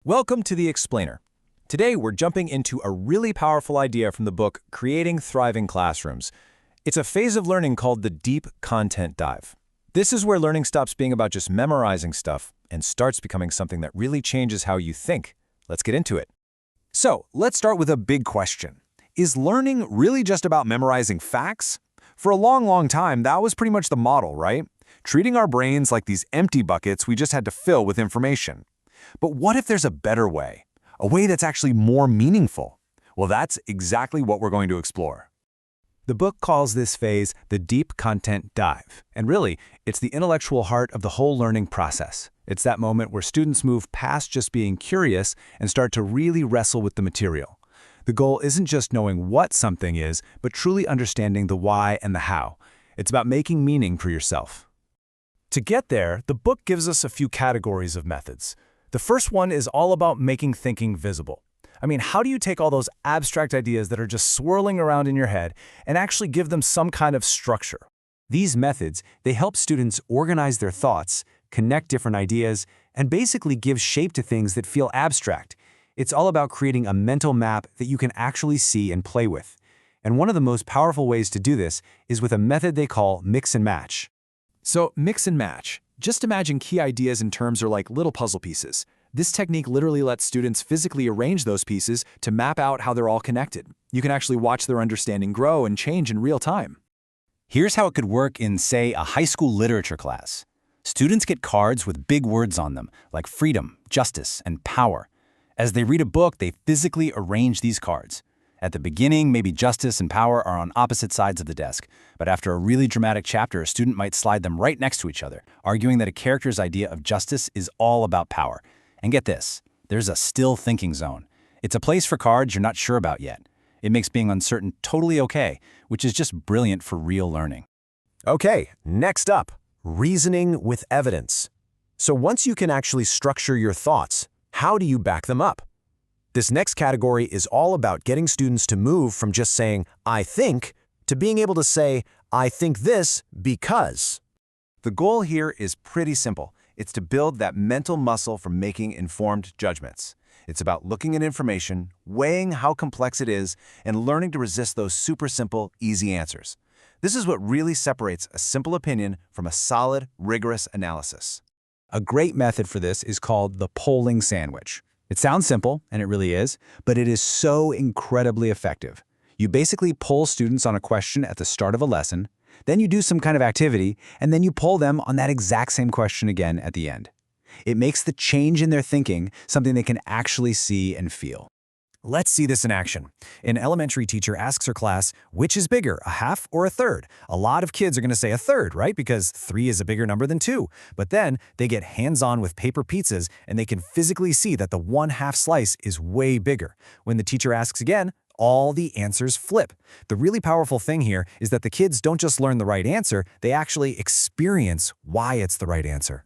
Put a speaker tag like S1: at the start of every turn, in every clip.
S1: Welcome to The Explainer. Today we're jumping into a really powerful idea from the book Creating Thriving Classrooms. It's a phase of learning called the deep content dive. This is where learning stops being about just memorizing stuff and starts becoming something that really changes how you think. Let's get into it.
S2: So, let's start with a big question. Is learning really just about memorizing facts? For a long time, that was pretty much the model, right? Treating our brains like these empty buckets we just had to fill with information. But what if there's a better way? A way that's actually more meaningful? Well, that's exactly what we're going to explore.
S1: The book calls this phase the deep content dive. And really, it's the intellectual heart of the whole learning process. It's that moment where students move past just being curious and start to really wrestle with the material. The goal isn't just knowing what something is, but truly understanding the why and the how. It's about making meaning for yourself. To get there, the book gives us a few categories of methods. The first one is all about making thinking visible. I mean, how do you take all those abstract ideas that are just swirling around in your head and actually give them some kind of structure? These methods, they help students organize their thoughts, connect different ideas, and basically give shape to things that feel abstract. It's all about creating a mental map that you can actually see and play with. And one of the most powerful ways to do this is with a method they call mix and match. So, mix and match. Just imagine key ideas and terms are like little puzzle pieces. This technique literally lets students physically arrange those pieces to map out how they're all connected. You can actually watch their understanding grow and change in real time.
S3: Here's how it could work in, say, a high school literature class. Students get cards with big words on them, like freedom, justice, and power. As they read a book, they physically arrange these cards. At the beginning, maybe justice and power are on opposite sides of the desk, but after a really dramatic chapter, a student might slide them right next to each other, arguing that a character's idea of justice is all about power. And get this, there's a still thinking zone. It's a place for cards you're not sure about yet. It makes being uncertain totally okay, which is just brilliant for real learning.
S4: Okay, next up, reasoning with evidence. So once you can actually structure your thoughts, how do you back them up? This next category is all about getting students to move from just saying, I think, to being able to say, I think this because.
S2: The goal here is pretty simple. It's to build that mental muscle for making informed judgments. It's about looking at information, weighing how complex it is, and learning to resist those super simple, easy answers. This is what really separates a simple opinion from a solid, rigorous analysis.
S3: A great method for this is called the polling sandwich. It sounds simple, and it really is, but it is so incredibly effective. You basically poll students on a question at the start of a lesson, then you do some kind of activity, and then you poll them on that exact same question again at the end. It makes the change in their thinking something they can actually see and feel.
S4: Let's see this in action. An elementary teacher asks her class, which is bigger, a half or a third? A lot of kids are going to say a third, right? Because 3 is a bigger number than 2. But then they get hands-on with paper pizzas and they can physically see that the 1/2 slice is way bigger. When the teacher asks again, all the answers flip. The really powerful thing here is that the kids don't just learn the right answer, they actually experience why it's the right answer.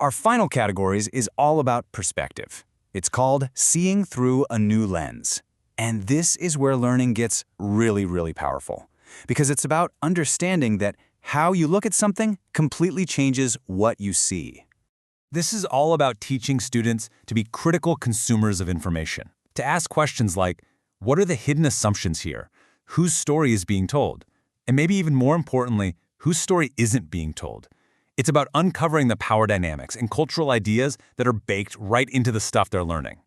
S2: Our final categories is all about perspective. It's called seeing through a new lens. And this is where learning gets really powerful. Because it's about understanding that how you look at something completely changes what you see. This is all about teaching students to be critical consumers of information. To ask questions like, what are the hidden assumptions here? Whose story is being told? And maybe even more importantly, whose story isn't being told? It's about uncovering the power dynamics and cultural ideas that are baked right into the stuff they're learning.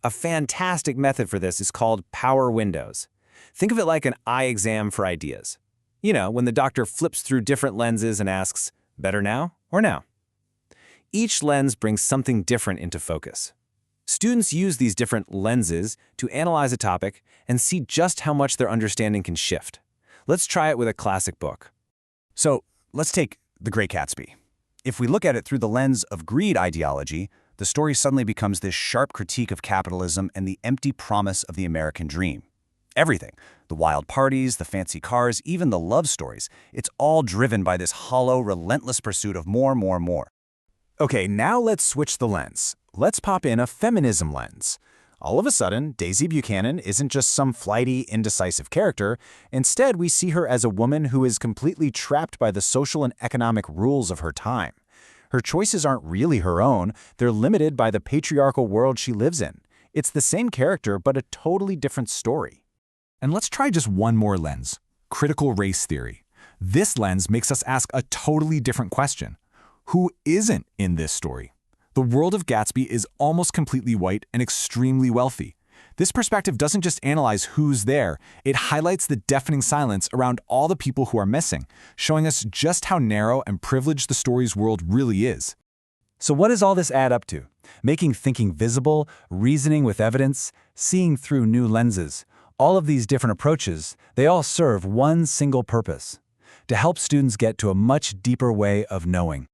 S4: A fantastic method for this is called power windows. Think of it like an eye exam for ideas. You know, when the doctor flips through different lenses and asks, better now or now? Each lens brings something different into focus. Students use these different lenses to analyze a topic and see just how much their understanding can shift. Let's try it with a classic book.
S2: So let's take The Great Gatsby. If we look at it through the lens of greed ideology, the story suddenly becomes this sharp critique of capitalism and the empty promise of the American dream. Everything, the wild parties, the fancy cars, even the love stories, it's all driven by this hollow, relentless pursuit of more. Okay, now let's switch the lens. Let's pop in a feminism lens. All of a sudden, Daisy Buchanan isn't just some flighty, indecisive character. Instead, we see her as a woman who is completely trapped by the social and economic rules of her time.
S3: Her choices aren't really her own, they're limited by the patriarchal world she lives in. It's the same character, but a totally different story.
S1: And let's try just one more lens, critical race theory. This lens makes us ask a totally different question. Who isn't in this story? The world of Gatsby is almost completely white and extremely wealthy. This perspective doesn't just analyze who's there, it highlights the deafening silence around all the people who are missing, showing us just how narrow and privileged the story's world really is.
S3: So what does all this add up to? Making thinking visible, reasoning with evidence, seeing through new lenses. All of these different approaches, they all serve one single purpose: to help students get to a much deeper way of knowing.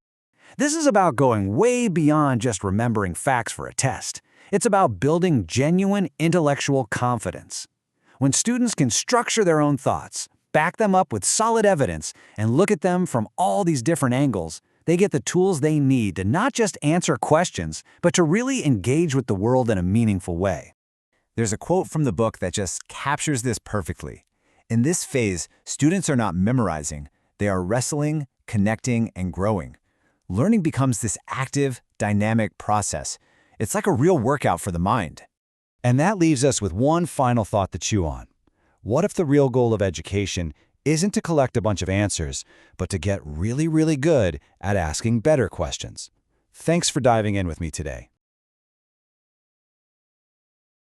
S4: This is about going way beyond just remembering facts for a test. It's about building genuine intellectual confidence. When students can structure their own thoughts, back them up with solid evidence, and look at them from all these different angles, they get the tools they need to not just answer questions, but to really engage with the world in a meaningful way.
S3: There's a quote from the book that just captures this perfectly. In this phase, students are not memorizing, they are wrestling, connecting, and growing. Learning becomes this active, dynamic process. It's like a real workout for the mind. And that leaves us with one final thought to chew on. What if the real goal of education isn't to collect a bunch of answers, but to get really, really good at asking better questions? Thanks for diving in with me today.